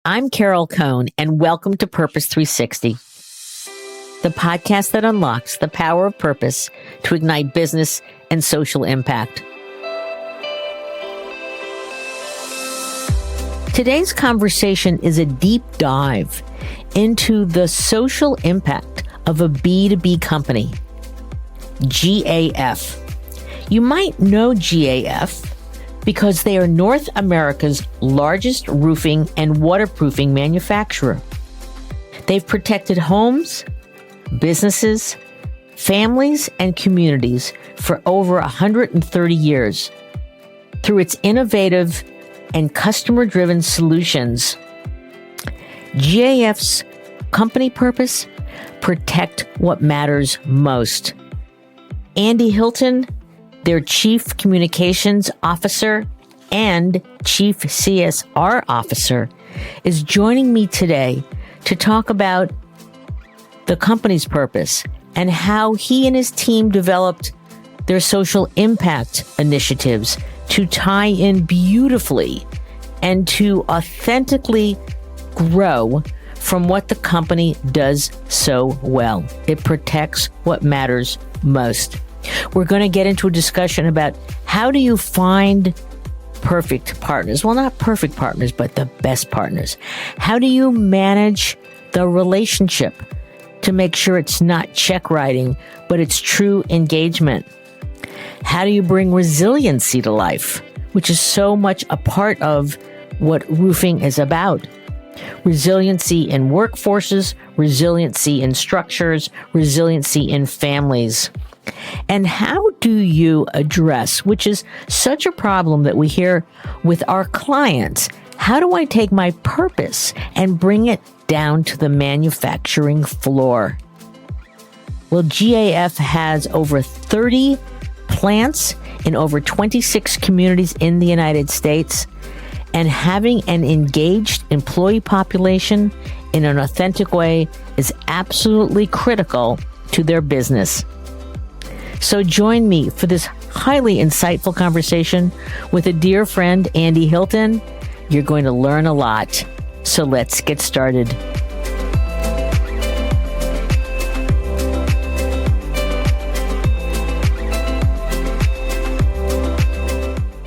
I'm Carol Cohn, and welcome to Purpose 360, the podcast that unlocks the power of purpose to ignite business and social impact. Today's conversation is a deep dive into the social impact of a B2B company, GAF. You might know GAF because they are North America's largest roofing and waterproofing manufacturer. They've protected homes, businesses, families, and communities for over 130 years. Through its innovative and customer-driven solutions, GAF's company purpose: protect what matters most. Andy Hilton, their Chief Communications Officer and Chief CSR Officer, is joining me today to talk about the company's purpose and how he and his team developed their social impact initiatives to tie in beautifully and to authentically grow from what the company does so well. It protects what matters most. We're going to get into a discussion about how do you find perfect partners? Well, not perfect partners, but the best partners. How do you manage the relationship to make sure it's not check writing, but it's true engagement? How do you bring resiliency to life, which is so much a part of what roofing is about? Resiliency in workforces, resiliency in structures, resiliency in families. And how do you address, which is such a problem that we hear with our clients, how do I take my purpose and bring it down to the manufacturing floor? Well, GAF has over 30 plants in over 26 communities in the United States, and having an engaged employee population in an authentic way is absolutely critical to their business. So join me for this highly insightful conversation with a dear friend, Andy Hilton. You're going to learn a lot. So let's get started.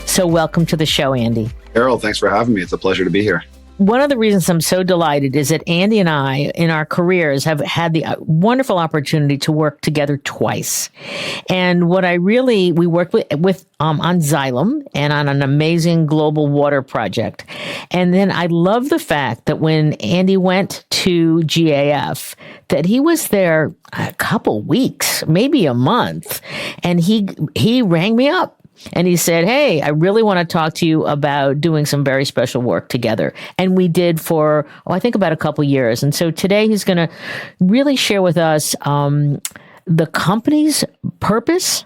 So welcome to the show, Andy. Carol, thanks for having me. It's a pleasure to be here. One of the reasons I'm so delighted is that Andy and I, in our careers, have had the wonderful opportunity to work together twice. And we worked with on Xylem and on an amazing global water project. And then I love the fact that when Andy went to GAF, that he was there a couple weeks, maybe a month, and he rang me up. And he said, hey, I really want to talk to you about doing some very special work together. And we did for, I think about a couple years. And so today he's going to really share with us the company's purpose,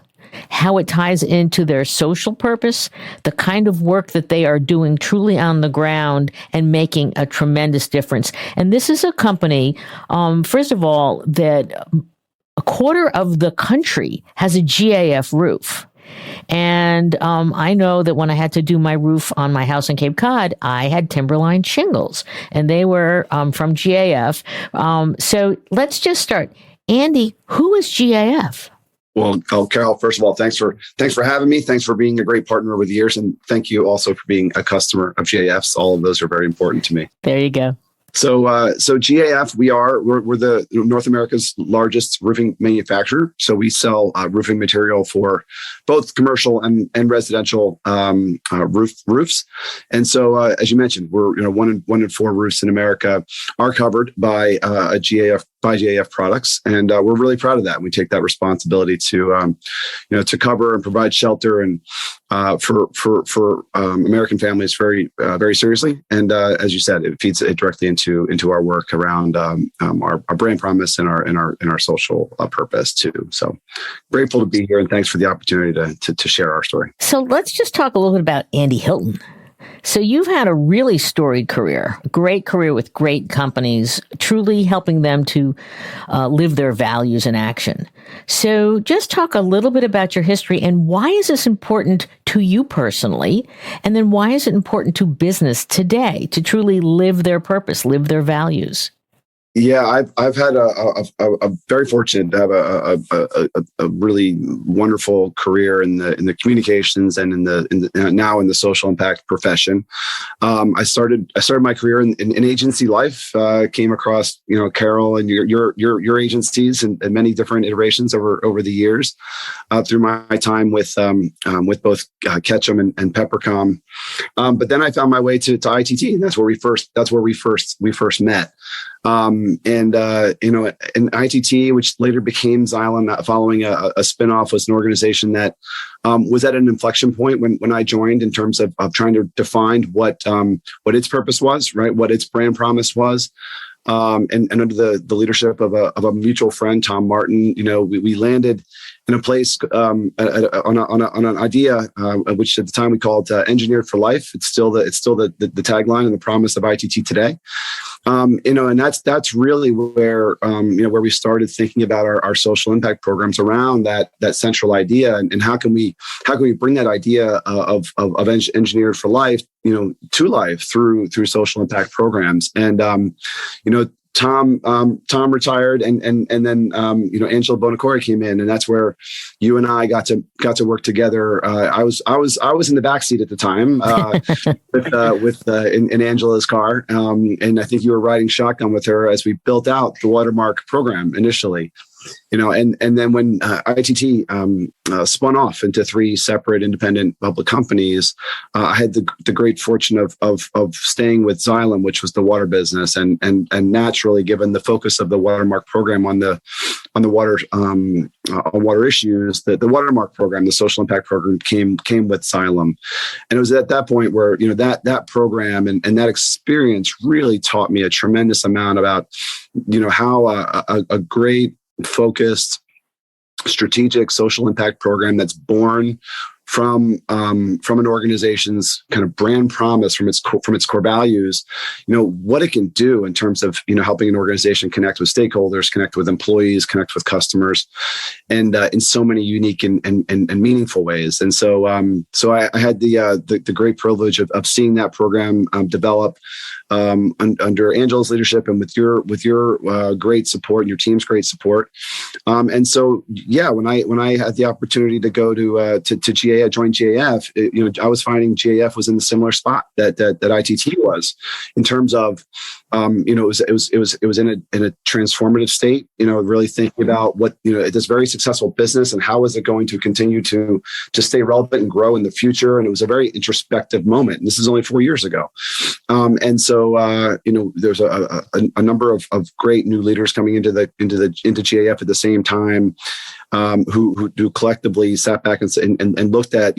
how it ties into their social purpose, the kind of work that they are doing truly on the ground and making a tremendous difference. And this is a company, first of all, that a quarter of the country has a GAF roof. And I know that when I had to do my roof on my house in Cape Cod, I had timberline shingles, and they were from GAF. So let's just start. Andy, who is GAF? Well, Carol, first of all, thanks for having me. Thanks for being a great partner over the years, and thank you also for being a customer of GAF's. All of those are very important to me. There you go. So GAF, we're the North America's largest roofing manufacturer. So we sell roofing material for both commercial and residential roofs. And so, as you mentioned, we're one in four roofs in America are covered by GAF products, and we're really proud of that. We take that responsibility to cover and provide shelter and for American families very seriously. And as you said, it feeds it directly into our work around our brand promise and our social purpose too. So grateful to be here, and thanks for the opportunity to share our story. So let's just talk a little bit about Andy Hilton. So you've had a really storied career, great career with great companies, truly helping them to live their values in action. So just talk a little bit about your history and why is this important to you personally? And then why is it important to business today to truly live their purpose, live their values? Yeah, I've had a very fortunate to have a really wonderful career in the communications and in the now in the social impact profession. I started my career in agency life. Came across Carol and your agencies and many different iterations over the years through my time with both Ketchum and Peppercom. But then I found my way to ITT, and that's where we first met. And ITT, which later became Xylem, following a spinoff, was an organization that was at an inflection point when I joined in terms of trying to define what its purpose was, right? What its brand promise was. And under the leadership of a mutual friend, Tom Martin, we landed in a place on an idea, which at the time we called "Engineered for Life." It's still the tagline and the promise of ITT today. And that's really where we started thinking about our social impact programs around that central idea, and how can we bring that idea of engineered for life, to life through social impact programs. And Tom retired, and then Angela Bonacore came in, and that's where you and I got to work together. I was in the backseat at the time in Angela's car, and I think you were riding shotgun with her as we built out the Watermark program initially. And then when ITT spun off into 3 separate independent public companies, I had the great fortune of staying with Xylem, which was the water business, and naturally, given the focus of the Watermark program on the water on water issues, the Watermark program, the social impact program, came with Xylem, and it was at that point where that program and that experience really taught me a tremendous amount about how a great focused, strategic social impact program that's born from an organization's kind of brand promise, from its core values, what it can do in terms of helping an organization connect with stakeholders, connect with employees, connect with customers, and in so many unique and meaningful ways. And so I had the great privilege of seeing that program develop under Angela's leadership and with your great support and your team's great support. And so, when I had the opportunity to go to GA, I joined GAF. I was finding GAF was in a similar spot that ITT was, in terms of it was in a transformative state. Really thinking about what this very successful business and how is it going to continue to stay relevant and grow in the future. And it was a very introspective moment. And this is only 4 years ago. And so there's a number of great new leaders coming into GAF at the same time, who collectively sat back and looked at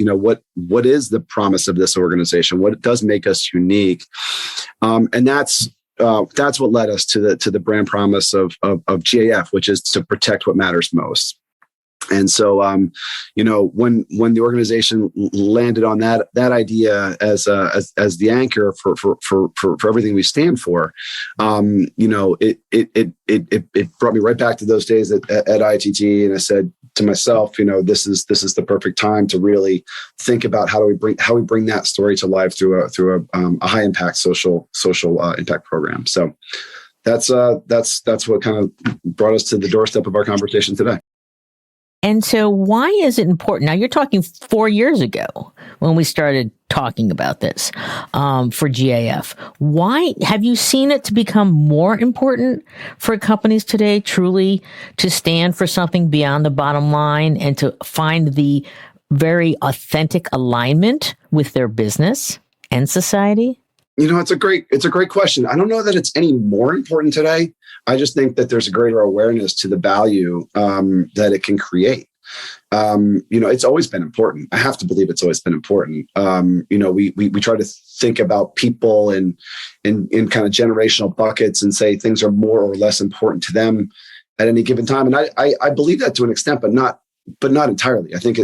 what is the promise of this organization, what does make us unique, and that's what led us to the brand promise of GAF, which is to protect what matters most. And so, when the organization landed on that idea as the anchor for everything we stand for, it brought me right back to those days at ITT, and I said to myself, this is the perfect time to really think about how we bring that story to life through a high impact social impact program. So that's what kind of brought us to the doorstep of our conversation today. And so why is it important? Now, you're talking 4 years ago when we started talking about this for GAF. Why have you seen it to become more important for companies today truly to stand for something beyond the bottom line and to find the very authentic alignment with their business and society? It's a great question. I don't know that it's any more important today. I just think that there's a greater awareness to the value that it can create. It's always been important. I have to believe it's always been important. We try to think about people in kind of generational buckets and say things are more or less important to them at any given time. And I believe that to an extent, but not but not entirely. I think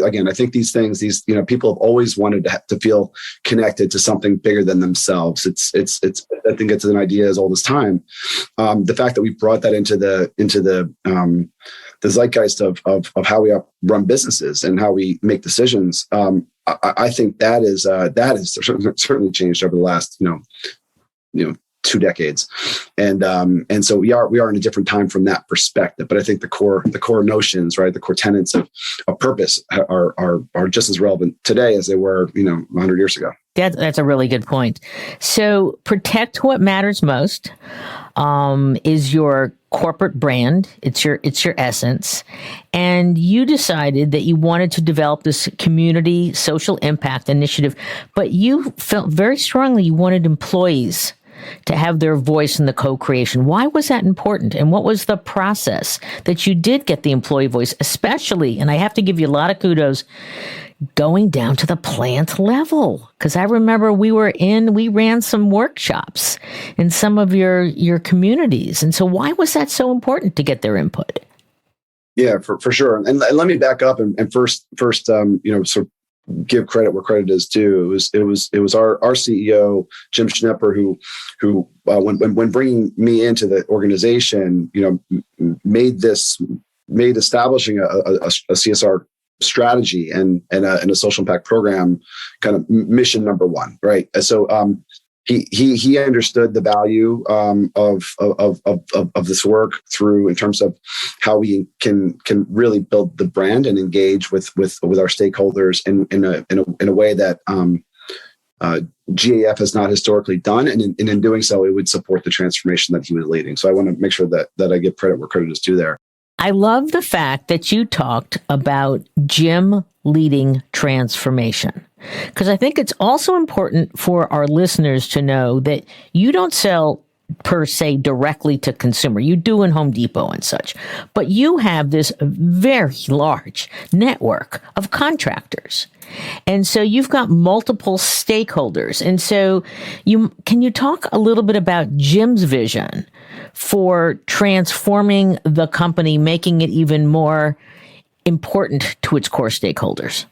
these things, people have always wanted to feel connected to something bigger than themselves. I think it's an idea as old as time. The fact that we brought that into the zeitgeist of how we run businesses and how we make decisions. I think that is certainly changed over the last 2 decades, and so we are in a different time from that perspective. But I think the core notions, right, the core tenets of purpose are just as relevant today as they were 100 years ago. That's a really good point. So protect what matters most is your corporate brand. It's your essence. And you decided that you wanted to develop this community social impact initiative, but you felt very strongly you wanted employees to have their voice in the co-creation. Why was that important? And what was the process that you did get the employee voice, especially, and I have to give you a lot of kudos, going down to the plant level? Because I remember we ran some workshops in some of your communities. And so why was that so important to get their input? Yeah, for sure. And let me back up and first sort of give credit where credit is due. It was our CEO, Jim Schnepper, who when bringing me into the organization, made establishing a CSR strategy and a social impact program kind of mission number one, right? So he understood the value of this work in terms of how we can really build the brand and engage with our stakeholders in a way that GAF has not historically done, and in doing so, it would support the transformation that he was leading. So I want to make sure that I give credit where credit is due there. I love the fact that you talked about Jim leading transformation, because I think it's also important for our listeners to know that you don't sell per se directly to consumer. You do in Home Depot and such, but you have this very large network of contractors. And so you've got multiple stakeholders. And so can you talk a little bit about Jim's vision for transforming the company, making it even more important to its core stakeholders?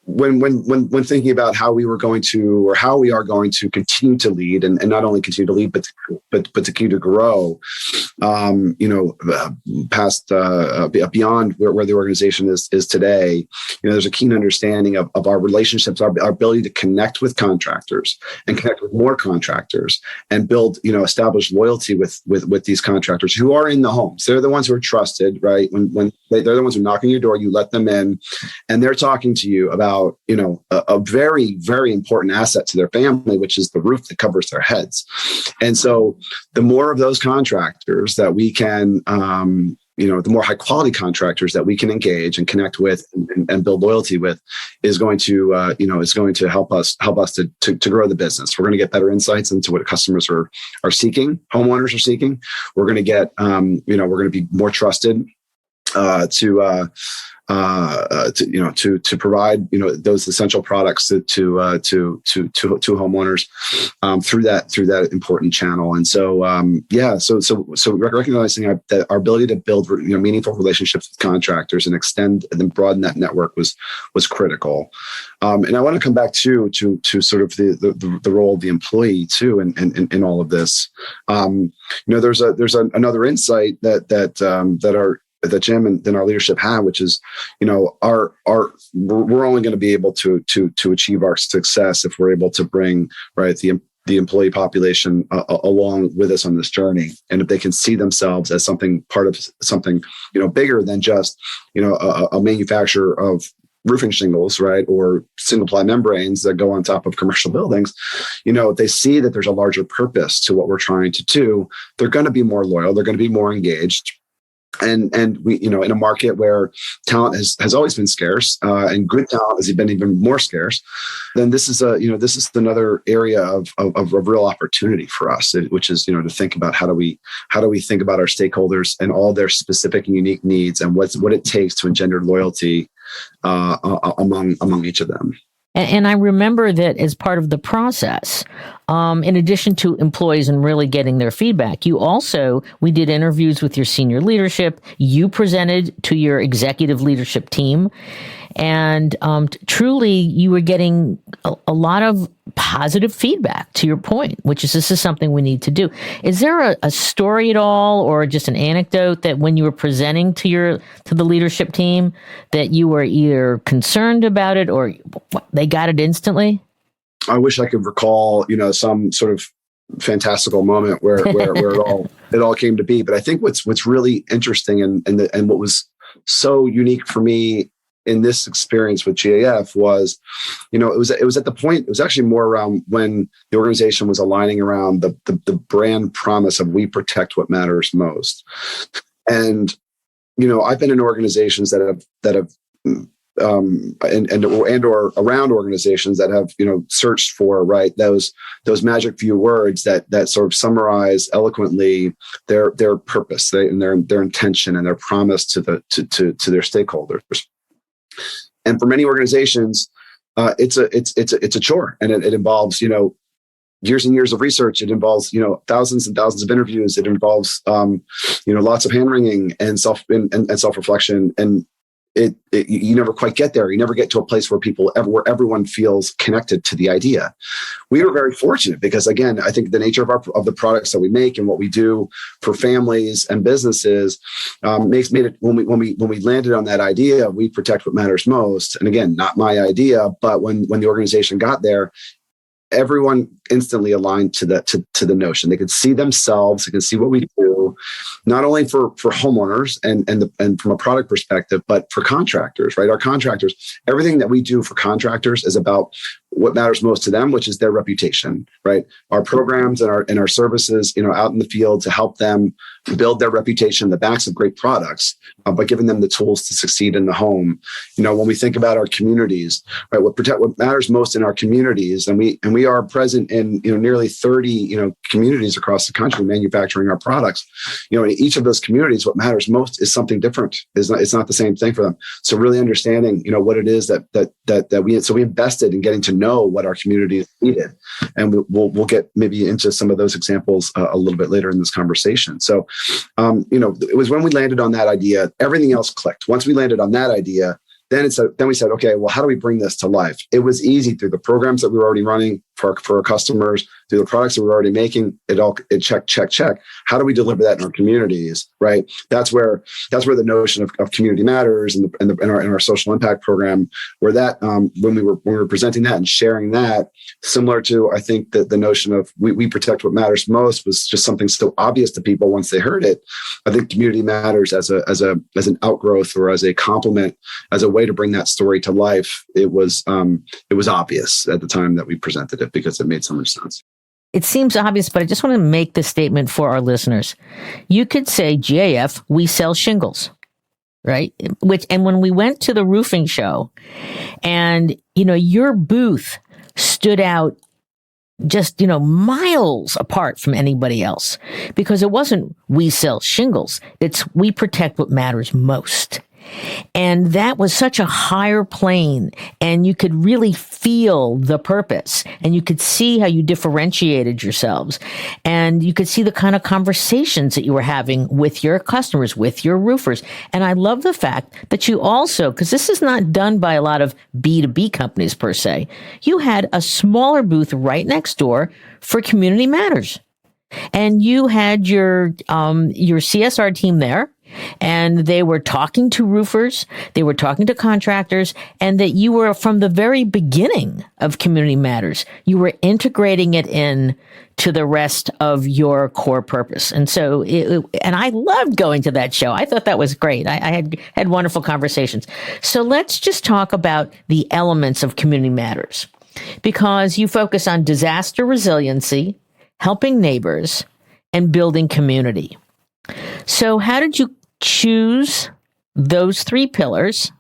When thinking about how we are going to continue to lead, and not only continue to lead, but to continue to grow, past beyond where the organization is today, there's a keen understanding of our relationships, our ability to connect with contractors and connect with more contractors and build, establish loyalty with these contractors who are in the homes. They're the ones who are trusted, right? When they're the ones who knock on your door, you let them in, and they're talking to you about a very, very important asset to their family, which is the roof that covers their heads. And so the more of those contractors that we can, the more high quality contractors that we can engage and connect with and build loyalty with is going to help us to grow the business. We're going to get better insights into what customers are seeking, homeowners are seeking. We're going to get, we're going to be more trusted to provide those essential products to homeowners through that important channel. And so recognizing that our ability to build meaningful relationships with contractors and extend and then broaden that network was critical. And I want to come back to sort of the role of the employee too in all of this. There's another insight that Jim and then our leadership have, which is, we're only going to be able to achieve our success if we're able to bring the employee population along with us on this journey, and if they can see themselves as part of something bigger than just a manufacturer of roofing shingles, right, or single ply membranes that go on top of commercial buildings. If they see that there's a larger purpose to what we're trying to do, they're going to be more loyal. They're going to be more engaged. And we, in a market where talent has always been scarce, and good talent has been even more scarce, then this is another area of real opportunity for us, which is, to think about how do we think about our stakeholders and all their specific and unique needs and what it takes to engender loyalty among each of them. And I remember that as part of the process, in addition to employees and really getting their feedback, we did interviews with your senior leadership. You presented to your executive leadership team. And truly, you were getting a lot of positive feedback, to your point, which is this is something we need to do. Is there a story at all, or just an anecdote that when you were presenting to the leadership team, that you were either concerned about it or they got it instantly? I wish I could recall, some sort of fantastical moment where it all came to be. But I think what's really interesting and what was so unique for me in this experience with GAF was, it was at the point, it was actually more around when the organization was aligning around the brand promise of we protect what matters most. And, I've been in organizations that have and or around organizations that have, searched for, right, those magic few words that sort of summarize eloquently their purpose and their intention and their promise to their stakeholders. And for many organizations, it's a chore, and it involves years and years of research. It involves thousands and thousands of interviews. It involves lots of hand wringing and self reflection. And you never quite get there. You never get to a place where where everyone feels connected to the idea. We were very fortunate because, again, I think the nature of the products that we make and what we do for families and businesses made it when we landed on that idea, we protect what matters most. And again, not my idea, but when the organization got there, everyone instantly aligned to the notion. They could see themselves, they could see what we do, not only for homeowners and from a product perspective, but for contractors, right? Our contractors, everything that we do for contractors is about what matters most to them, which is their reputation, right? Our programs and our services, out in the field to help them build their reputation, the backs of great products, by giving them the tools to succeed in the home. When we think about our communities, right? What matters most in our communities, and we are present in nearly 30 communities across the country manufacturing our products. In each of those communities, what matters most is something different. It's not the same thing for them. So really understanding what it is that we invested in getting to know what our community needed, and we'll get maybe into some of those examples a little bit later in this conversation. So it was when we landed on that idea, everything else clicked. Once we landed on that idea, then we said, okay, well, how do we bring this to life? It was easy through the programs that we were already running for our customers, through the products that we were already making. It check. How do we deliver that in our communities? Right. That's where the notion of community matters and in our social impact program, where that when we were presenting that and sharing that, similar to I think that the notion of we protect what matters most was just something so obvious to people once they heard it. I think community matters as an outgrowth or as a complement, as a way to bring that story to life. It was obvious at the time that we presented it because it made so much sense. It seems obvious, but I just want to make this statement for our listeners. You could say, GAF, we sell shingles, right? And when we went to the roofing show and, your booth stood out just, miles apart from anybody else, because it wasn't we sell shingles. It's we protect what matters most. And that was such a higher plane, and you could really feel the purpose, and you could see how you differentiated yourselves, and you could see the kind of conversations that you were having with your customers, with your roofers. And I love the fact that you also, because this is not done by a lot of B2B companies per se, you had a smaller booth right next door for Community Matters. And you had your CSR team there, and they were talking to roofers, they were talking to contractors, and that you were from the very beginning of Community Matters. You were integrating it in to the rest of your core purpose. And so, and I loved going to that show. I thought that was great. I had wonderful conversations. So let's just talk about the elements of Community Matters, because you focus on disaster resiliency, helping neighbors, and building community. So how did you choose those three pillars?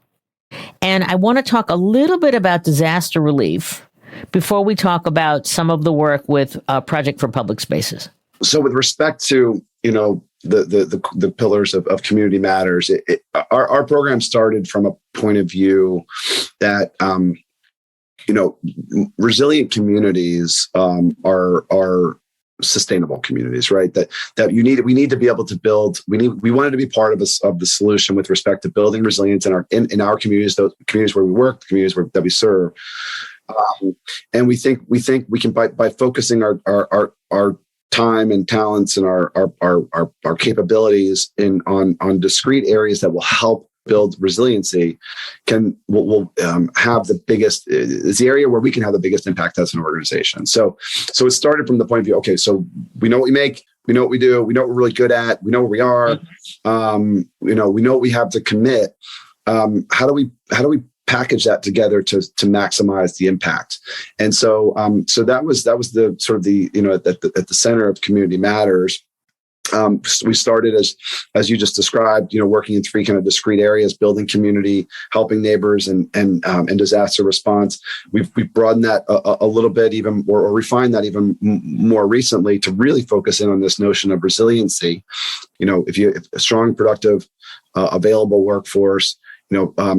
And I want to talk a little bit about disaster relief before we talk about some of the work with Project for Public Spaces. So with respect to, the pillars of Community Matters, our program started from a point of view that resilient communities are sustainable communities, right? We need to be able to build. We wanted to be part of the solution with respect to building resilience in our communities, those communities where we work, the communities that we serve. And we think we can by focusing our time and talents and our capabilities on discrete areas that will help build resiliency will have the biggest, is the area where we can have the biggest impact as an organization. So it started from the point of view, okay, so we know what we make, we know what we do, we know what we're really good at, we know where we are, we know what we have to commit. How do we package that together to maximize the impact? And so that was the sort of the, at the center of Community Matters. We started as you just described, working in three kind of discrete areas: building community, helping neighbors, and disaster response. We've broadened that a little bit, even or refined that even more recently to really focus in on this notion of resiliency. If a strong, productive, available workforce,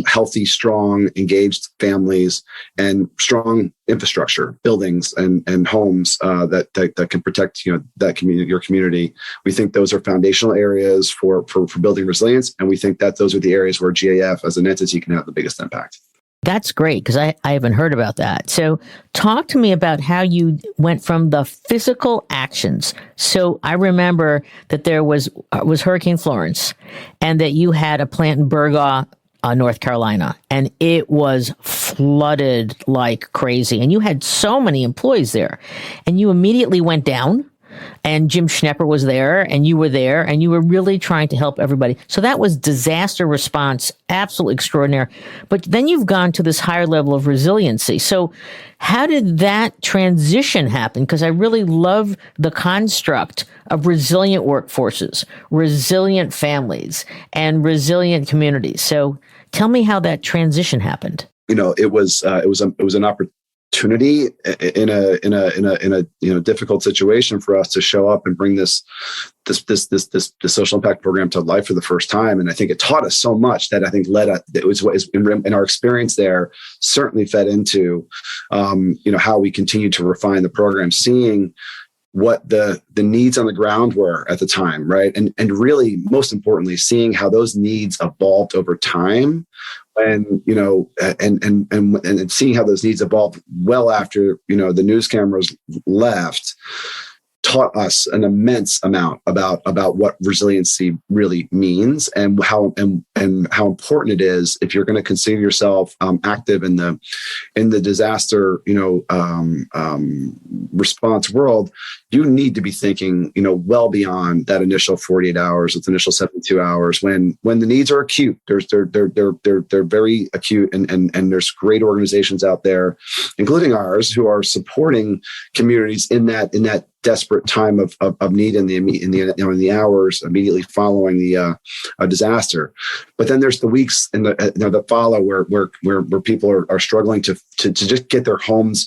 healthy, strong, engaged families, and strong infrastructure, buildings and homes that can protect that community, your community. We think those are foundational areas for building resilience, and we think that those are the areas where GAF as an entity can have the biggest impact. That's great, because I haven't heard about that. So talk to me about how you went from the physical actions. So I remember that there was Hurricane Florence, and that you had a plant in Burgaw, North Carolina, and it was flooded like crazy. And you had so many employees there, and you immediately went down, and Jim Schnepper was there, and you were there, and you were really trying to help everybody. So that was disaster response, absolutely extraordinary. But then you've gone to this higher level of resiliency. So how did that transition happen? Because I really love the construct of resilient workforces, resilient families, and resilient communities. So tell me how that transition happened. It was an opportunity in a difficult situation for us to show up and bring this social impact program to life for the first time. And I think it taught us so much that I think it was in our experience there certainly fed into how we continue to refine the program, seeing what the needs on the ground were at the time, right? And really, most importantly, seeing how those needs evolved over time, and and seeing how those needs evolved well after the news cameras left, taught us an immense amount about what resiliency really means, and how important it is if you're going to consider yourself active in the disaster response world. You need to be thinking well beyond that initial 48 hours, that initial 72 hours when the needs are acute. They're very acute, and there's great organizations out there, including ours, who are supporting communities in that desperate time of need in the hours immediately following the disaster. But then there's the weeks that follow where people are struggling to just get their homes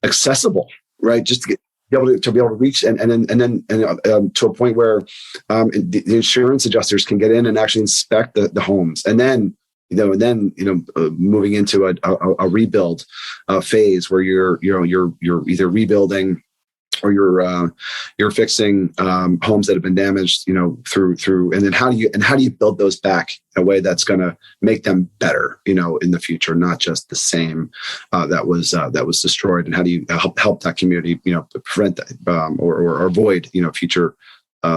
accessible, right? Just to be able to reach and then to a point where the insurance adjusters can get in and actually inspect the homes, and then moving into a rebuild phase where you're either rebuilding or you're fixing homes that have been damaged, through, and then how do you build those back in a way that's going to make them better, in the future, not just the same that was destroyed, and how do you help that community, prevent that or avoid, future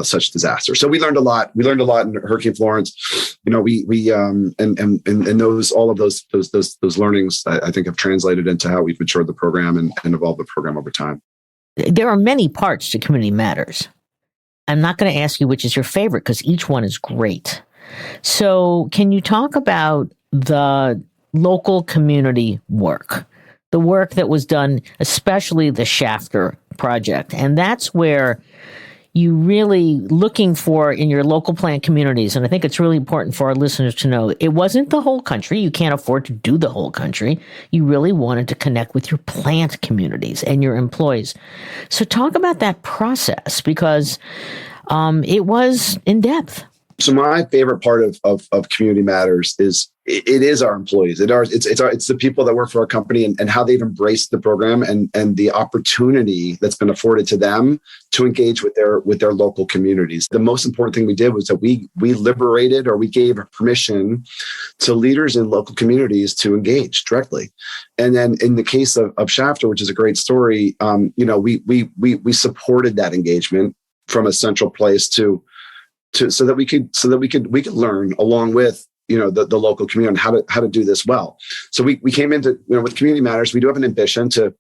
such disaster. So we learned a lot. We learned a lot in Hurricane Florence. We and all of those learnings I think have translated into how we've matured the program and evolved the program over time. There are many parts to Community Matters. I'm not going to ask you which is your favorite, because each one is great. So can you talk about the local community work, the work that was done, especially the Shafter project? And that's where you really looking for in your local plant communities. And I think it's really important for our listeners to know it wasn't the whole country. You can't afford to do the whole country. You really wanted to connect with your plant communities and your employees. So talk about that process, because it was in depth. So my favorite part of Community Matters is it is our employees. It's the people that work for our company and how they've embraced the program and the opportunity that's been afforded to them to engage with their local communities. The most important thing we did was that we liberated, or we gave permission to leaders in local communities to engage directly. And then in the case of Shafter, which is a great story, we supported that engagement from a central place so that we could learn along with the local community how to do this well. So we came into with Community Matters. We do have an ambition to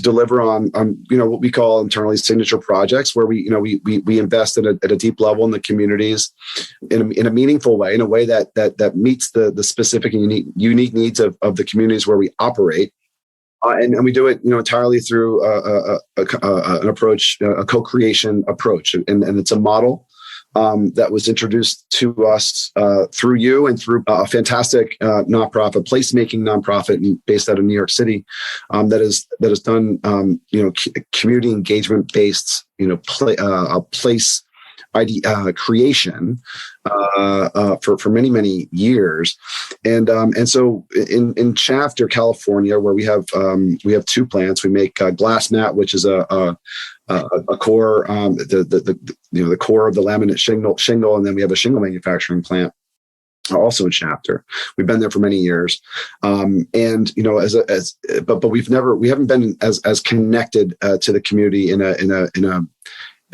deliver on what we call internally signature projects, where we invest at a deep level in the communities in a meaningful way, in a way that meets the specific and unique needs of the communities where we operate. And we do it, entirely through an approach, a co-creation approach, and it's a model that was introduced to us through you and through a fantastic nonprofit, placemaking nonprofit based out of New York City, that has done community engagement based place creation for many years, and so in Shafter, California, where we have two plants, we make glass mat, which is a core, the core of the laminate shingle, and then we have a shingle manufacturing plant also in Shafter. We've been there for many years, but we haven't been as connected to the community in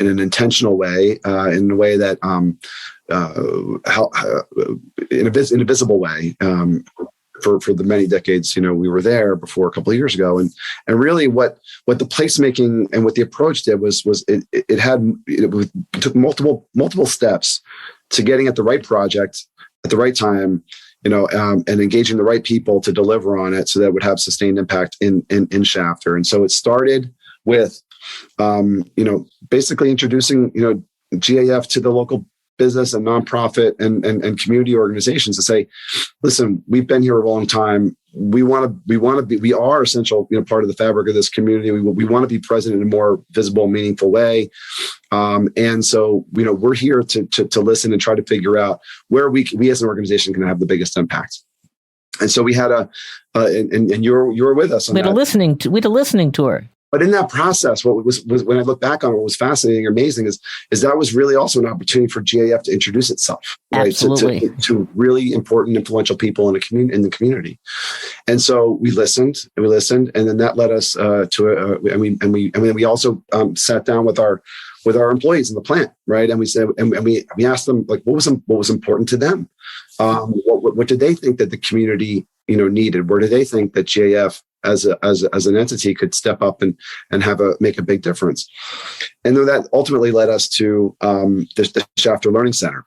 an intentional way, in a way that in a visible way, for the many decades we were there before a couple of years ago, and really what the placemaking and what the approach did was it took multiple steps to getting at the right project at the right time, and engaging the right people to deliver on it so that it would have sustained impact in Shafter. And so it started with basically introducing, GAF to the local business and nonprofit and community organizations to say, listen, we've been here a long time. We are essential, part of the fabric of this community. We want to be present in a more visible, meaningful way. And so, we're here to listen and try to figure out where we as an organization can have the biggest impact. And so we had and you were with us on that. We had a listening tour. But in that process, what was when I look back on it, what was fascinating and amazing is that was really also an opportunity for GAF to introduce itself, right? Absolutely. To really important, influential people in the community. And so we listened, and then that led us we also sat down with our employees in the plant, right? And we said, and we asked them, like, what was important to them? What did they think that the community needed? Where do they think that GAF as an entity could step up and make a big difference? And then that ultimately led us to the Shafter Learning Center,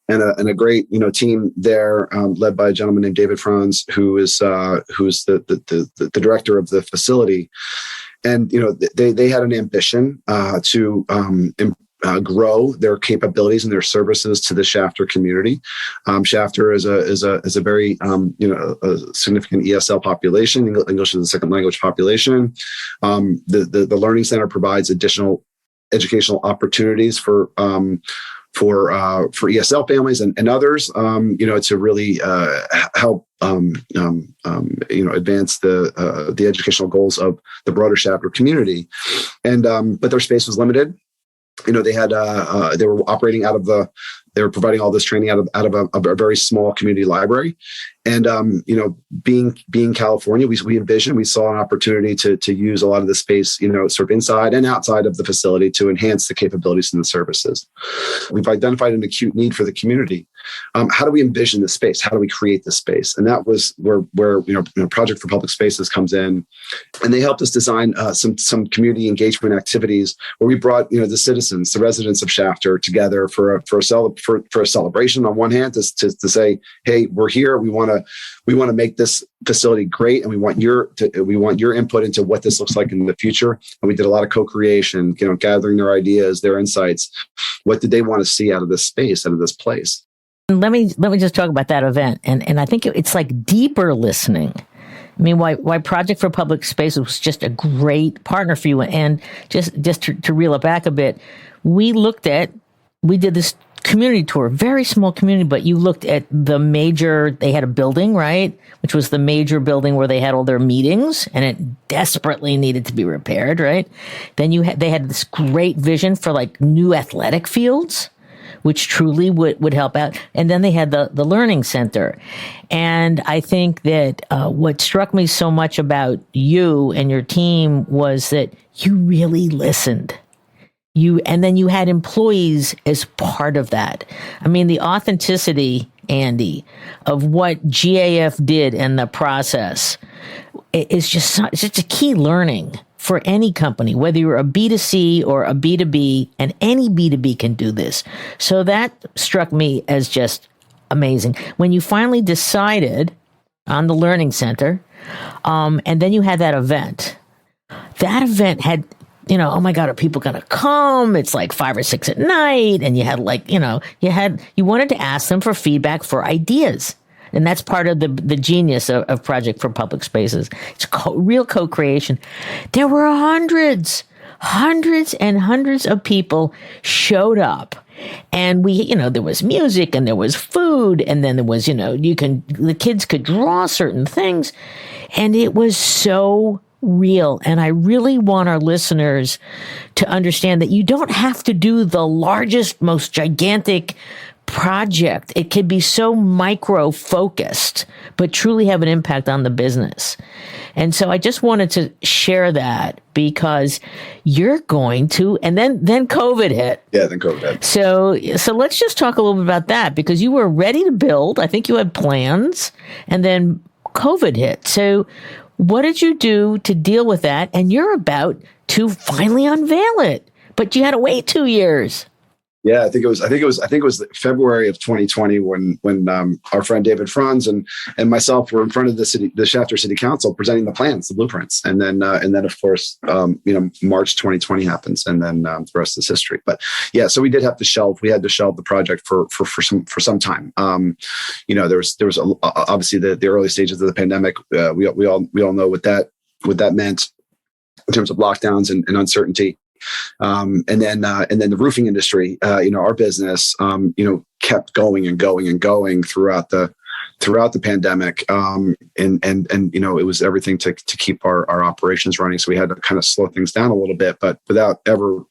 and a great team there, led by a gentleman named David Franz, who's the director of the facility. And they had an ambition to grow their capabilities and their services to the Shafter community. Shafter is a very a significant ESL population. English is a second language population. The Learning Center provides additional educational opportunities for ESL families and others, to really help advance the educational goals of the broader Shafter community. And but their space was limited. They were operating they were providing all this training out of a very small community library. And, being California, we saw an opportunity to use a lot of the space, sort of inside and outside of the facility to enhance the capabilities and the services. We've identified an acute need for the community. How do we envision the space? How do we create the space? And that was where Project for Public Spaces comes in, and they helped us design some community engagement activities where we brought the citizens, the residents of Shafter, together for a celebration on one hand, to say, hey, we're here. We want to make this facility great, and we want your input into what this looks like in the future. And we did a lot of co-creation, gathering their ideas, their insights. What did they want to see out of this space, out of this place? Let me just talk about that event, and I think it's like deeper listening. I mean, why Project for Public Spaces was just a great partner for you. And just to reel it back a bit, we looked at we did this community tour, very small community, but you looked at they had a building, right? Which was the major building where they had all their meetings, and it desperately needed to be repaired, right? Then they had this great vision for like new athletic fields, which truly would help out. And then they had the learning center. And I think that what struck me so much about you and your team was that you really listened. And then you had employees as part of that. I mean, the authenticity, Andy, of what GAF did and the process is just a key learning for any company, whether you're a B2C or a B2B, and any B2B can do this. So that struck me as just amazing. When you finally decided on the Learning Center, and then you had that event had, oh my God, are people going to come? It's like 5 or 6 at night. And you had you wanted to ask them for feedback, for ideas. And that's part of the genius of Project for Public Spaces. It's real co-creation. There were hundreds and hundreds of people showed up. And there was music and there was food. And then there was, the kids could draw certain things. And it was so real. And I really want our listeners to understand that you don't have to do the largest, most gigantic project. It can be so micro focused, but truly have an impact on the business. And so I just wanted to share that because you're going to, and then COVID hit. Yeah, then COVID hit. So let's just talk a little bit about that, because you were ready to build. I think you had plans, and then COVID hit. So what did you do to deal with that? And you're about to finally unveil it, but you had to wait 2 years. Yeah, I think it was February of 2020 when our friend David Franz and myself were in front of the Shafter City Council presenting the plans, the blueprints, and then of course March 2020 happens, and then the rest is history. But yeah, so we did have to shelve. We had to shelve the project for some time. There was obviously the early stages of the pandemic. We all know what that meant in terms of lockdowns and uncertainty. And then the roofing industry, our business, kept going and going and going throughout the pandemic. And it was everything to keep our operations running. So we had to kind of slow things down a little bit, but without ever,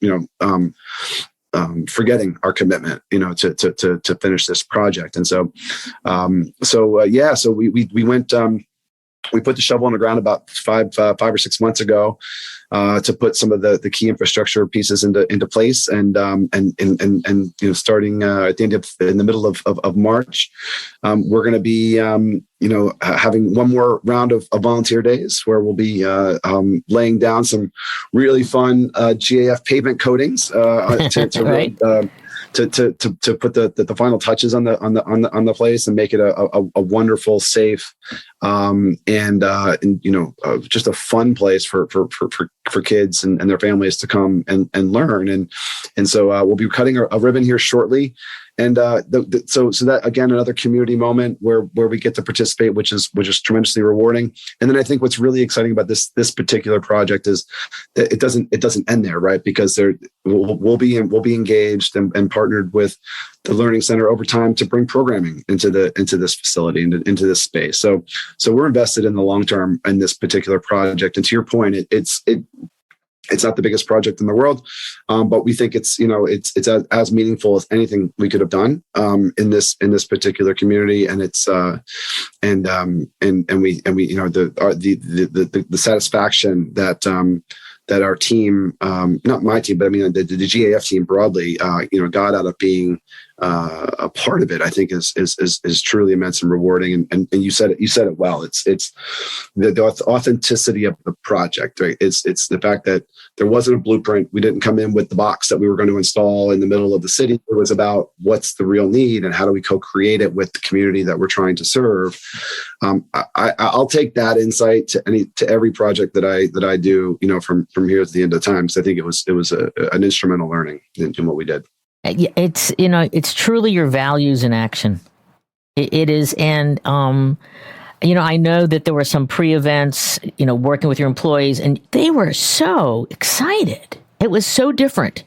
forgetting our commitment, to finish this project. And so we went, we put the shovel on the ground about five or 6 months ago, to put some of the key infrastructure pieces into place, and starting at the end in the middle of March, we're going to be having one more round of volunteer days where we'll be laying down some really fun GAF pavement coatings to right. To put the final touches on the place and make it a wonderful, safe, just a fun place for kids and their families to come and learn. And so we'll be cutting a ribbon here shortly. And so that, again, another community moment where we get to participate, which is tremendously rewarding. And then I think what's really exciting about this particular project is that it doesn't end there, right? Because we'll be engaged and partnered with the Learning Center over time to bring programming into this facility and into this space. So we're invested in the long term in this particular project. And to your point, it's not the biggest project in the world, but we think it's as meaningful as anything we could have done in this particular community, and it's the satisfaction that our team, not my team, but I mean the GAF team broadly, got out of being a part of it, I think is truly immense and rewarding. And you said it well. It's the authenticity of the project, right? It's the fact that there wasn't a blueprint. We didn't come in with the box that we were going to install in the middle of the city. It was about what's the real need and how do we co-create it with the community that we're trying to serve. I'll take that insight to every project that I do, from here to the end of time. So I think it was an instrumental learning in what we did. It's truly your values in action. It is. And, I know that there were some pre-events, working with your employees, and they were so excited. It was so different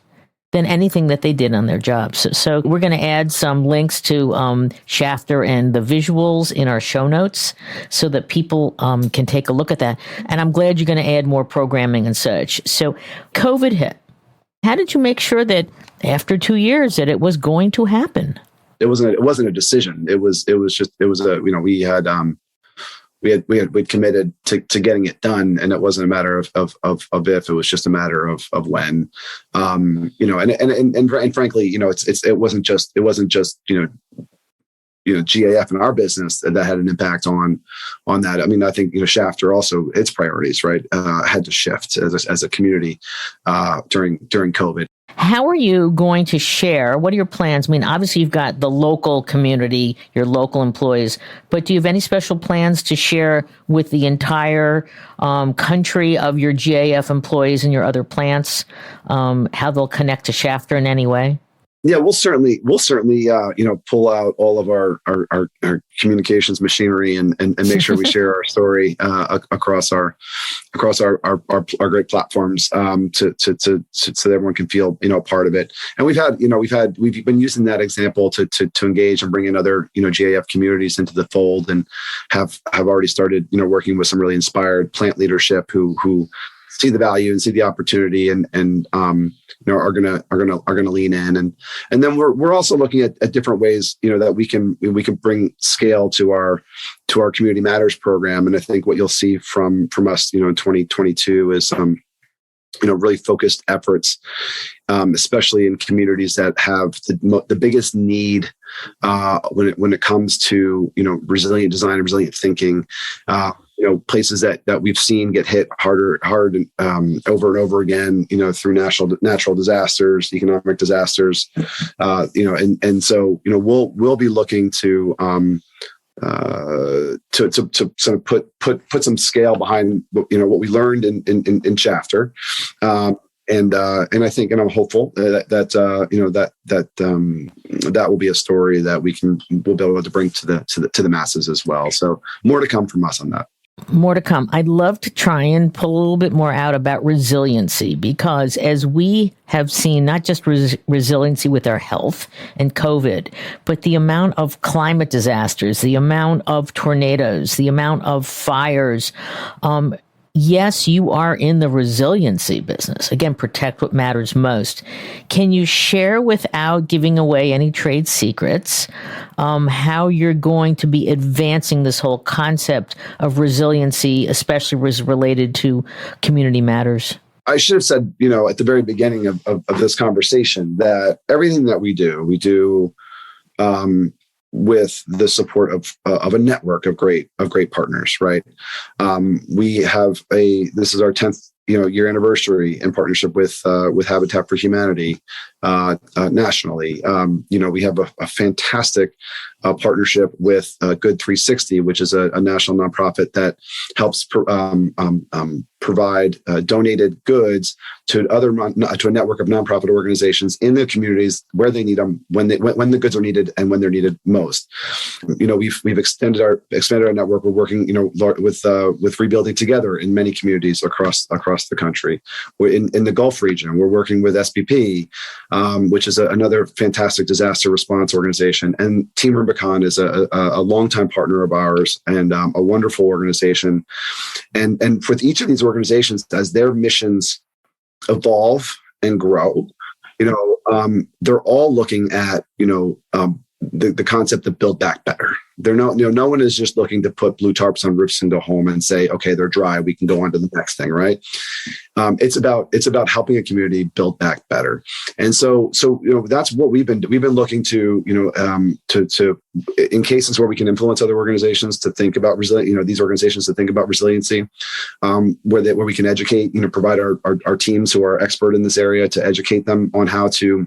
than anything that they did on their jobs. So we're going to add some links to Shafter and the visuals in our show notes so that people can take a look at that. And I'm glad you're going to add more programming and such. So COVID hit. How did you make sure that after 2 years that it was going to happen? It wasn't a decision. We'd committed to getting it done, and it wasn't a matter of if. It was just a matter of when. And frankly, it wasn't just GAF in our business that had an impact on that. I mean, I think Shafter also, its priorities, right, had to shift as a community during COVID. How are you going to share? What are your plans? I mean, obviously you've got the local community, your local employees, but do you have any special plans to share with the entire country of your GAF employees and your other plants, how they'll connect to Shafter in any way? Yeah, we'll certainly pull out all of our communications machinery and make sure we share our story across our great platforms so that everyone can feel part of it. And we've been using that example to engage and bring in other GAF communities into the fold, and have already started working with some really inspired plant leadership who see the value and see the opportunity and are gonna lean in, and then we're also looking at different ways that we can bring scale to our Community Matters program. And I think what you'll see from us in 2022 is some really focused efforts, especially in communities that have the biggest need when it comes to resilient design and resilient thinking. Places that we've seen get hit hard over and over again, through natural disasters, economic disasters, and so we'll be looking to sort of put some scale behind what we learned in Shafter, and I think, and I'm hopeful that will be a story that we'll be able to bring to the masses as well. So more to come from us on that. More to come. I'd love to try and pull a little bit more out about resiliency, because as we have seen, not just resiliency with our health and COVID, but the amount of climate disasters, the amount of tornadoes, the amount of fires. Yes, you are in the resiliency business. Again, protect what matters most. Can you share, without giving away any trade secrets, how you're going to be advancing this whole concept of resiliency, especially as related to Community Matters? I should have said, at the very beginning of this conversation, that everything that we do with the support of a network of great partners, right? This is our 10th year anniversary in partnership with Habitat for Humanity nationally. We have a fantastic partnership with Good 360, which is a national nonprofit that helps provide donated goods to a network of nonprofit organizations in the communities where they need them, when the goods are needed and when they're needed most. We've expanded our network. We're working with Rebuilding Together in many communities across the country. We're in the Gulf region. We're working with SBP, which is another fantastic disaster response organization, and Team Rubicon is a longtime partner of ours and a wonderful organization. And with each of these organizations, as their missions evolve and grow, they're all looking at the concept of build back better. They're no one is just looking to put blue tarps on roofs and go home and say, okay, they're dry, we can go on to the next thing, right? It's about helping a community build back better. And so that's what we've been looking to in cases where we can influence other organizations to think about these organizations to think about resiliency, where we can educate, provide our teams who are expert in this area to educate them on how to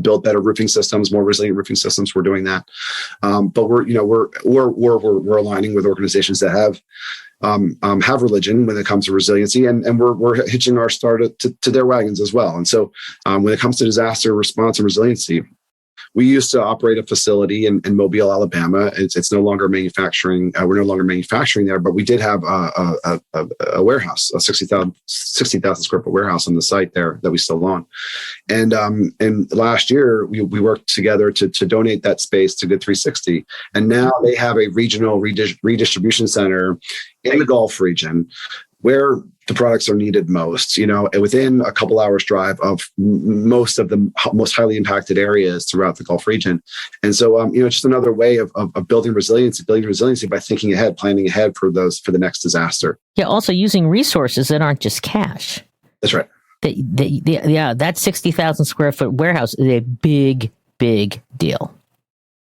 build better roofing systems, more resilient roofing systems. We're doing that, but we're aligning with organizations that have religion when it comes to resiliency, and we're hitching our star to their wagons as well. And so, when it comes to disaster response and resiliency, We used to operate a facility in Mobile, Alabama. It's no longer manufacturing. We're no longer manufacturing there, but we did have a warehouse, a 60,000 square foot warehouse on the site there that we still own. And last year we worked together to donate that space to Good 360. And now they have a regional redistribution center in the Gulf region where the products are needed most, within a couple hours drive of most of the most highly impacted areas throughout the Gulf region. And so, just another way of building resiliency by thinking ahead, planning ahead for the next disaster. Yeah. Also using resources that aren't just cash. That's right. That 60,000 square foot warehouse is a big, big deal.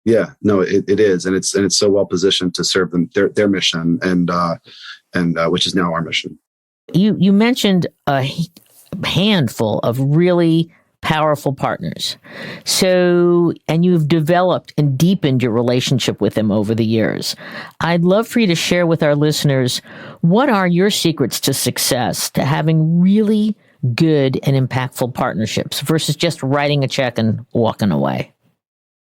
Yeah, no, it is. And it's so well positioned to serve them, their mission and which is now our mission. You mentioned a handful of really powerful partners. So, and you've developed and deepened your relationship with them over the years. I'd love for you to share with our listeners, what are your secrets to success, to having really good and impactful partnerships versus just writing a check and walking away?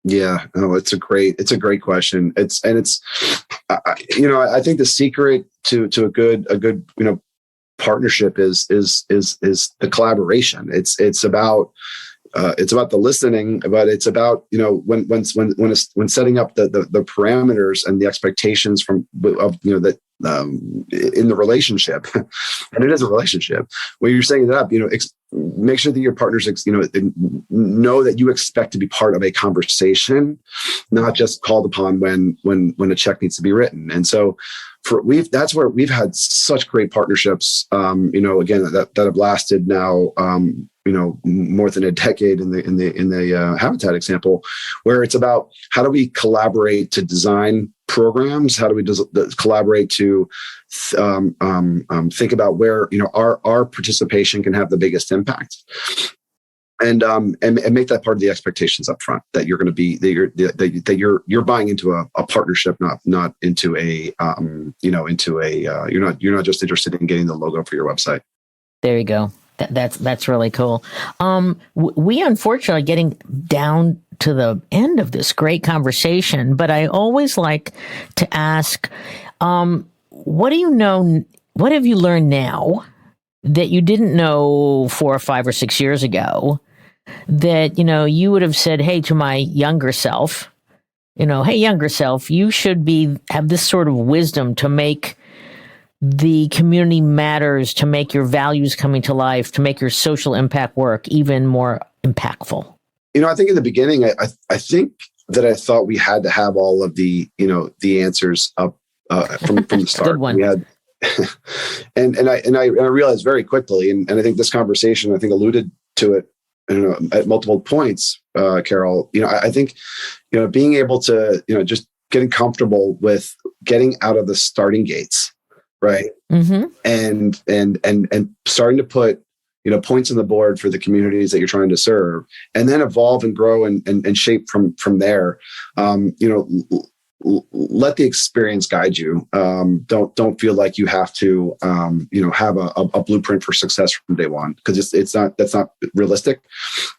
Yeah, no, it's a great question. I think the secret to a good partnership is the collaboration. It's about the listening, but it's about when setting up the parameters and the expectations in the relationship, and it is a relationship. When you're setting it up, make sure that your partners know that you expect to be part of a conversation, not just called upon when a check needs to be written. And so that's where we've had such great partnerships, again, that have lasted now, more than a decade in the Habitat example, where it's about how do we collaborate to design programs? How do we collaborate to think about where our participation can have the biggest impact, and make that part of the expectations up front, that you're going to be that you're buying into a partnership, not into a you're not just interested in getting the logo for your website. There you go. That's really cool. We unfortunately are getting down to the end of this great conversation, but I always like to ask, what do you know? What have you learned now that you didn't know 4 or 5 or 6 years ago, that, you would have said, hey, to my younger self, hey, younger self, you should have this sort of wisdom to make the community matters, to make your values coming to life, to make your social impact work even more impactful? I think in the beginning, I think that I thought we had to have all of the answers up from the start. Good one. We had, and I realized very quickly, and I think this conversation alluded to it, at multiple points, Carol. I think being able to just getting comfortable with getting out of the starting gates, right? Mm-hmm. And starting to put points on the board for the communities that you're trying to serve, and then evolve and grow and shape from there. Let the experience guide you. Don't feel like you have to have a blueprint for success from day one, because that's not realistic,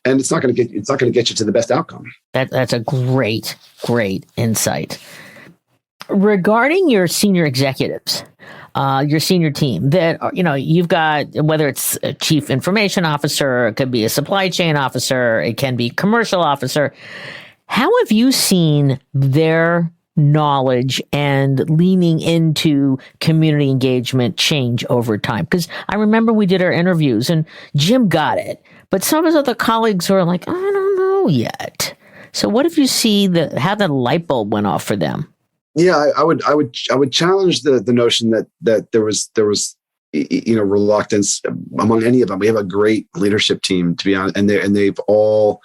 and it's not going to get you to the best outcome. That's a great insight. Regarding your senior executives, your senior team, that you've got, whether it's a chief information officer, it could be a supply chain officer, it can be commercial officer. How have you seen their knowledge and leaning into community engagement change over time? Because I remember we did our interviews and Jim got it, but some of his other colleagues were like, I don't know yet. So what if you see how the light bulb went off for them? Yeah, I would challenge the notion that there was reluctance among any of them. We have a great leadership team, to be honest, and they've all,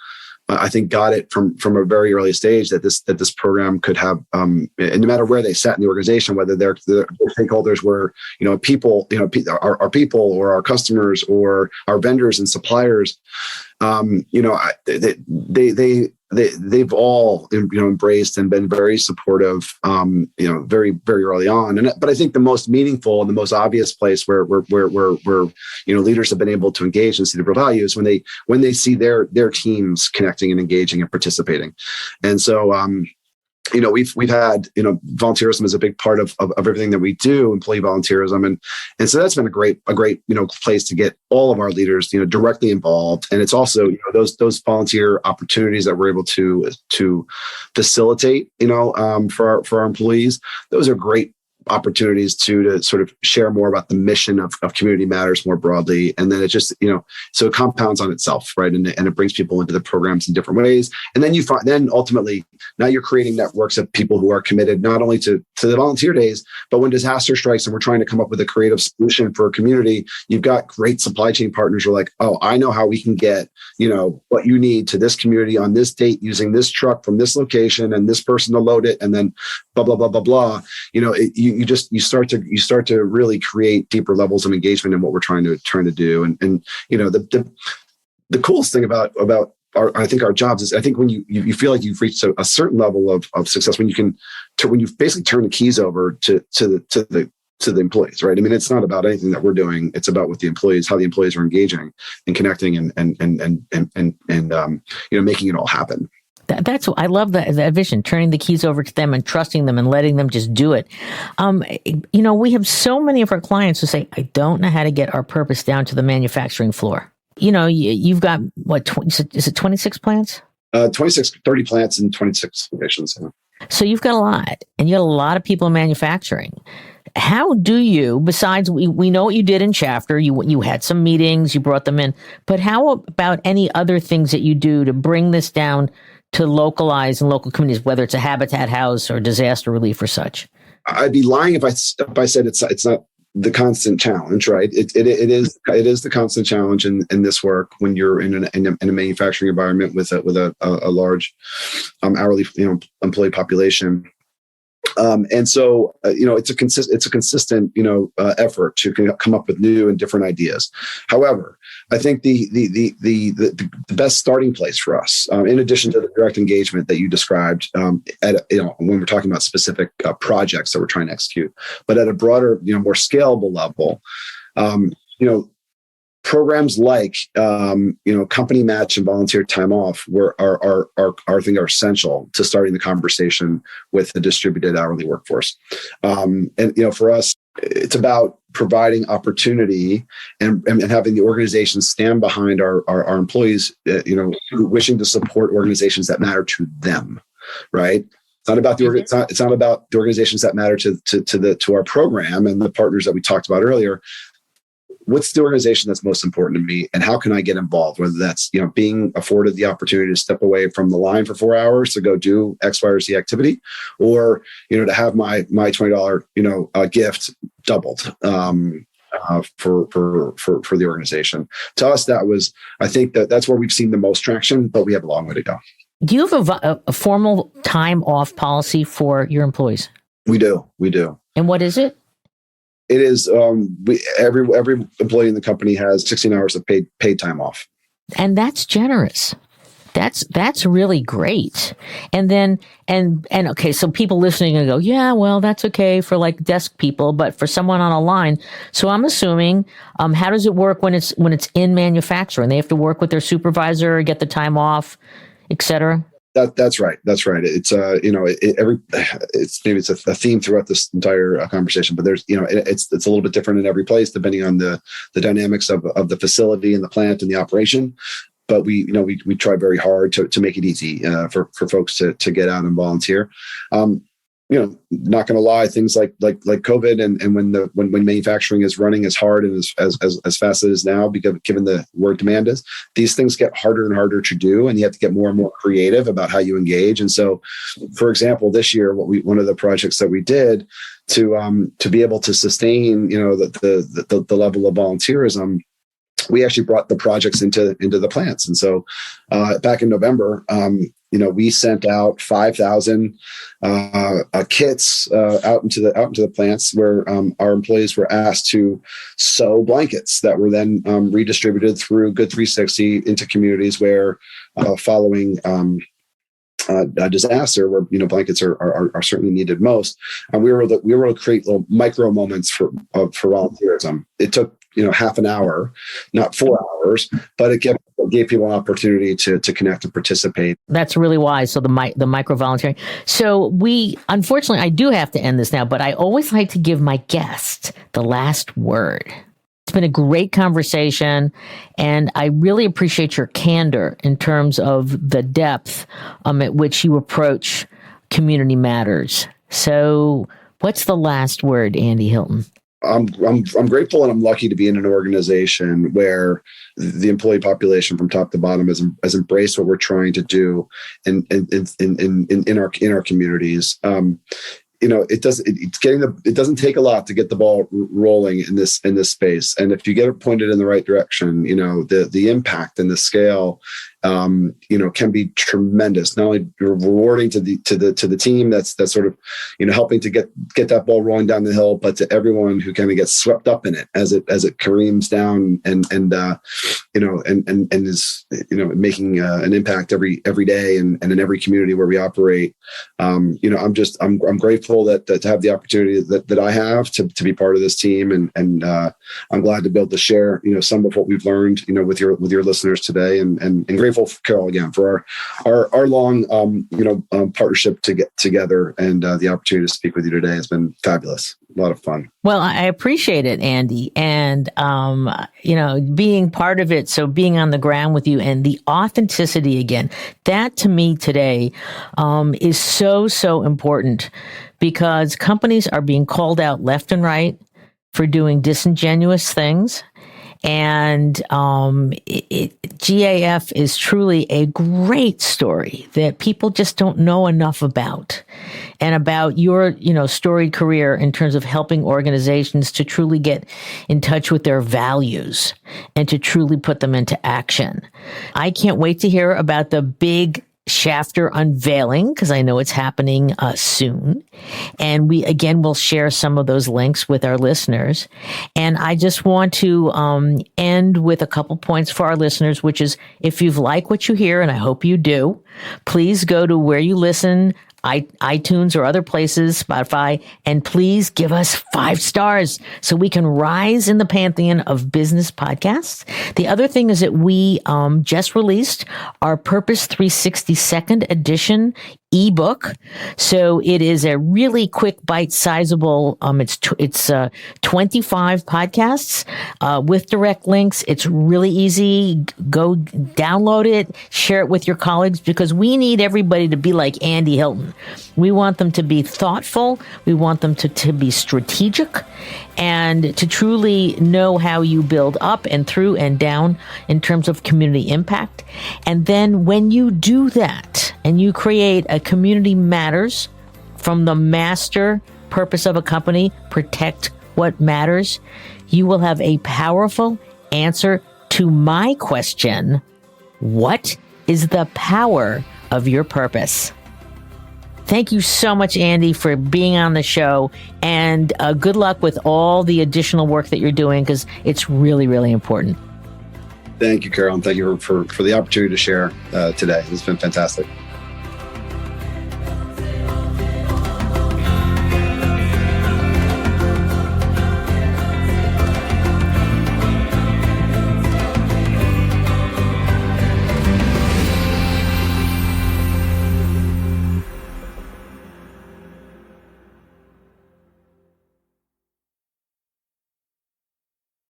I think, got it from a very early stage that this program could have, and no matter where they sat in the organization, whether their stakeholders were people, our people or our customers or our vendors and suppliers, they they've all embraced and been very supportive, very very early on. But I think the most meaningful and the most obvious place where leaders have been able to engage and see the real value is when they see their teams connecting and engaging and participating. And so we've had volunteerism is a big part of everything that we do, employee volunteerism, and so that's been a great place to get all of our leaders directly involved. And it's also those volunteer opportunities that we're able to facilitate for our employees. Those are great opportunities to sort of share more about the mission of Community Matters more broadly. And then it just, so it compounds on itself, right? And it brings people into the programs in different ways. And then then ultimately, now you're creating networks of people who are committed not only to the volunteer days, but when disaster strikes and we're trying to come up with a creative solution for a community, you've got great supply chain partners who are like, oh, I know how we can get, what you need to this community on this date using this truck from this location and this person to load it. And then blah, blah, blah, blah, blah. You start to really create deeper levels of engagement in what we're trying to do. And the coolest thing about our jobs is I think when you feel like you've reached a certain level of success when you basically turn the keys over to the employees, right? I mean, it's not about anything that we're doing. It's about what how the employees are engaging and connecting and making it all happen. That's I love that vision, turning the keys over to them and trusting them and letting them just do it. We have so many of our clients who say, I don't know how to get our purpose down to the manufacturing floor. You've got is it 26 plants? 30 plants in 26 locations. Yeah. So you've got a lot, and you got a lot of people in manufacturing. How do you, besides we know what you did in Shafter, you had some meetings, you brought them in, but how about any other things that you do to bring this down to localize in local communities, whether it's a habitat house or disaster relief or such? I'd be lying if I said it's not the constant challenge, right? It is the constant challenge in this work when you're in a manufacturing environment with a large hourly employee population. And so, it's a consistent, effort to come up with new and different ideas. However, I think the best starting place for us, in addition to the direct engagement that you described, when we're talking about specific projects that we're trying to execute, but at a broader, more scalable level, programs like company match and volunteer time off I think are essential to starting the conversation with the distributed hourly workforce. And for us, it's about providing opportunity and having the organization stand behind our employees, wishing to support organizations that matter to them, right? It's not about it's not about the organizations that matter to our program and the partners that we talked about earlier. What's the organization that's most important to me, and how can I get involved? Whether that's being afforded the opportunity to step away from the line for 4 hours to go do X, Y, or Z activity, or to have my $20 gift doubled for the organization. To us, I think that's where we've seen the most traction, but we have a long way to go. Do you have a formal time off policy for your employees? We do. And what is it? It is every employee in the company has 16 hours of paid time off, and that's generous. That's really great. And then and okay, so people listening and go, yeah, well, that's okay for like desk people, but for someone on a line. So I'm assuming, how does it work when it's in manufacturing? They have to work with their supervisor, get the time off, et cetera. That's right. It's it's a theme throughout this entire conversation, but there's it's a little bit different in every place depending on the dynamics of the facility and the plant and the operation. But we try very hard to make it easy for folks to get out and volunteer. Not going to lie, things like COVID and when manufacturing is running as hard and as fast as it is now, because given where demand is, these things get harder and harder to do, and you have to get more and more creative about how you engage. And so, for example, this year, one of the projects that we did to be able to sustain the level of volunteerism, we actually brought the projects into the plants. And so back in November, we sent out 5,000 kits out into the plants where our employees were asked to sew blankets that were then redistributed through Good 360 into communities where following disaster where blankets are certainly needed most, and we were able to create little micro moments for volunteerism. It took half an hour, not 4 hours, but it gave people an opportunity to connect and participate. That's really wise. So the micro volunteering. So unfortunately, I do have to end this now, but I always like to give my guest the last word. It's been a great conversation, and I really appreciate your candor in terms of the depth at which you approach community matters. So what's the last word, Andy Hilton? I'm grateful, and I'm lucky to be in an organization where the employee population from top to bottom has embraced what we're trying to do in our communities. It doesn't take a lot to get the ball rolling in this space, and if you get it pointed in the right direction, the impact and the scale can be tremendous. Not only rewarding to the team that's sort of helping to get that ball rolling down the hill, but to everyone who kind of gets swept up in it as it careens down and is making an impact every day and in every community where we operate. I'm grateful that to have the opportunity that I have to be part of this team, and I'm glad to be able to share some of what we've learned with your listeners today, and grateful, Carol, again for our long partnership to get together, and the opportunity to speak with you today has been fabulous. A lot of fun. Well, I appreciate it, Andy, and being part of it. So being on the ground with you and the authenticity again, that to me today is so important, because companies are being called out left and right for doing disingenuous things. And GAF is truly a great story that people just don't know enough about, and about your, storied career in terms of helping organizations to truly get in touch with their values and to truly put them into action. I can't wait to hear about the big Shafter unveiling, because I know it's happening soon. And we, again, will share some of those links with our listeners. And I just want to end with a couple points for our listeners, which is, if you've liked what you hear, and I hope you do, please go to where you listen, iTunes or other places, Spotify, and please give us 5 stars so we can rise in the pantheon of business podcasts. The other thing is that we just released our Purpose 360 second edition ebook. So it is a really quick, bite-sizable, it's 25 podcasts with direct links. It's really easy. Go download it, share it with your colleagues, because we need everybody to be like Andy Hilton. We want them to be thoughtful. We want them to be strategic, and to truly know how you build up and through and down in terms of community impact. And then when you do that and you create a community matters from the master purpose of a company, protect what matters, you will have a powerful answer to my question: what is the power of your purpose? Thank you so much, Andy, for being on the show, and good luck with all the additional work that you're doing, because it's really, really important. Thank you, Carol, and thank you for the opportunity to share today. It's been fantastic.